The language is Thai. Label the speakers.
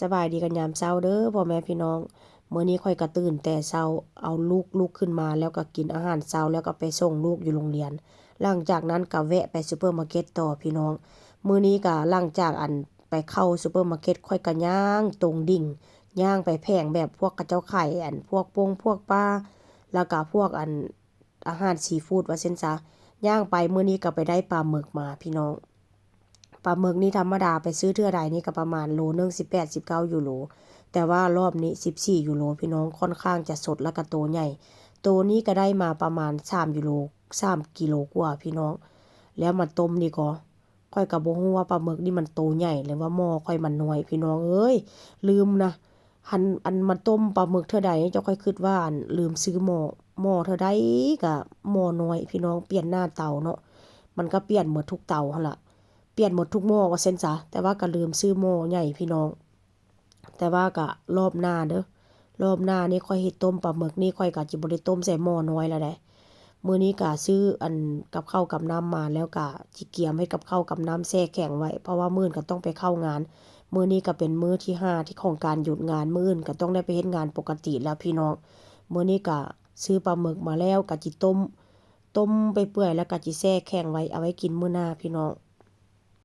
Speaker 1: สบายดีกันยามเช้าเด้อพ่อแม่พี่น้องมื้อนี้ค่อยก็ตื่นแต่เช้าเอาลูกขึ้นมาแล้วก็กินอาหารเช้าแล้วก็ไปส่งลูกอยู่โรงเรียนหลังจากนั้นก็แวะไปซูเปอร์มาร์เก็ตต่อพี่น้องมื้อนี้ก็หลังจากไปเข้าซูเปอร์มาร์เก็ตค่อยก็ย่างตรงดิ่งย่างไปแผงแบบพวกกระเจ้าไข่พวกปงพวกปลาแล้วก็พวกอาหารซีฟู้ดว่าซั่นซะย่างไปมื้อนี้ก็ไปได้ปลาหมึกมาพี่น้อง ปลาหมึกนี่ธรรมดาไปซื้อเทื่อใดนี่ก็ประมาณโลนึง18-19ยูโรแต่ว่ารอบนี้14ยูโรพี่น้องค่อนข้างจะสดและก็โตใหญ่โตนี้ก็ได้มาประมาณ3ยูโร3กิโลกว่าพี่น้องแล้วมาต้มนี่ก็ค่อยก็บ่ฮู้ว่าปลาหมึกนี่มันโตใหญ่หรือว่าหม้อค่อยมันน้อยพี่น้องเอ้ยลืมนะมาต้มปลาหมึกเทื่อใดเจ้าค่อยคิดว่าลืมซื้อหม้อเทื่อใดก็หม้อน้อยพี่น้องเปลี่ยนหน้าเตาเนาะมันก็เปลี่ยนหมดทุกเตาหั่นล่ะ เปลี่ยนหมดทุกหม้อว่าซั่นซะแต่ว่าก็ลืมซื้อหม้อใหญ่พี่น้องแต่ว่าก็รอบหน้าเด้อรอบหน้านี่ค่อยเฮ็ดต้มปลาหมึกนี่ค่อยก็สิบ่ได้ต้มใส่หม้อน้อยแล้วเด้มื้อนี้ก็ซื้อกับข้าวกับน้ำมาแล้วก็สิเกียมให้กับข้าวกับน้ำแช่แข็งไว้เพราะว่ามื้ออื่นก็ต้องไปเข้างานมื้อนี้ก็เป็นมื้อที่5ที่ของการหยุดงานมื้ออื่นก็ต้องได้ไปเฮ็ดงานปกติแล้วพี่น้องมื้อนี้ก็ซื้อปลาหมึกมาแล้วก็สิต้มไปเปื่อยแล้วก็สิแช่แข็งไว้เอาไว้กินมื้อหน้าพี่น้อง